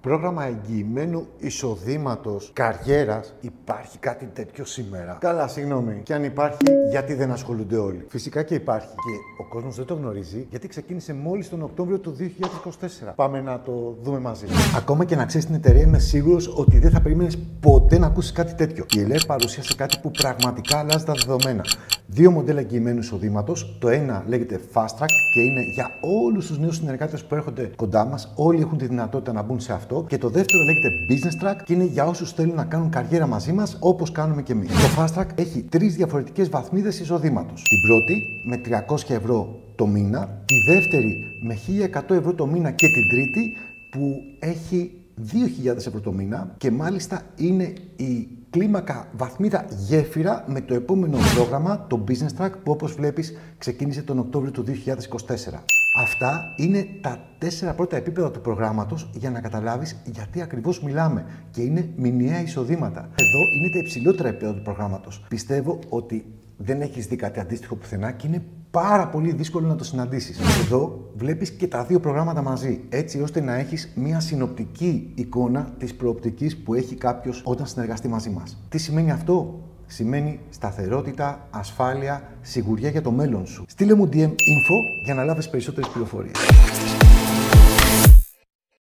Πρόγραμμα εγγυημένου εισοδήματος καριέρας. Υπάρχει κάτι τέτοιο σήμερα? Καλά, συγγνώμη. Και αν υπάρχει, γιατί δεν ασχολούνται όλοι? Φυσικά και υπάρχει. Και ο κόσμος δεν το γνωρίζει, γιατί ξεκίνησε μόλις τον Οκτώβριο του 2024. Πάμε να το δούμε μαζί. Ακόμα και να ξέρεις την εταιρεία, είμαι σίγουρος ότι δεν θα περίμενες ποτέ να ακούσεις κάτι τέτοιο. Η ΕΛΕ παρουσίασε κάτι που πραγματικά αλλάζει τα δεδομένα. Δύο μοντέλα εγγυημένου εισοδήματος. Το ένα λέγεται Fast Track και είναι για όλους τους νέους συνεργάτες που έρχονται κοντά μας. Όλοι έχουν τη δυνατότητα να μπουν σε αυτό. Και το δεύτερο λέγεται Business Track και είναι για όσους θέλουν να κάνουν καριέρα μαζί μας, όπως κάνουμε και εμείς. Το Fast Track έχει τρεις διαφορετικές βαθμίδες εισοδήματος. Την πρώτη με 300 ευρώ το μήνα, τη δεύτερη με 1.100 ευρώ το μήνα και την τρίτη που έχει 2.000 ευρώ το μήνα και μάλιστα είναι η κλίμακα βαθμίδα γέφυρα με το επόμενο πρόγραμμα, το Business Track, που όπως βλέπεις ξεκίνησε τον Οκτώβριο του 2024. Αυτά είναι τα 4 πρώτα επίπεδα του προγράμματος για να καταλάβεις γιατί ακριβώς μιλάμε και είναι μηνιαία εισοδήματα. Εδώ είναι τα υψηλότερα επίπεδα του προγράμματος. Πιστεύω ότι δεν έχεις δει κάτι αντίστοιχο πουθενά και είναι πάρα πολύ δύσκολο να το συναντήσεις. Εδώ βλέπεις και τα δύο προγράμματα μαζί, έτσι ώστε να έχεις μια συνοπτική εικόνα της προοπτικής που έχει κάποιος όταν συνεργαστεί μαζί μας. Τι σημαίνει αυτό? Σημαίνει σταθερότητα, ασφάλεια, σιγουριά για το μέλλον σου. Στείλε μου DM info για να λάβεις περισσότερες πληροφορίες.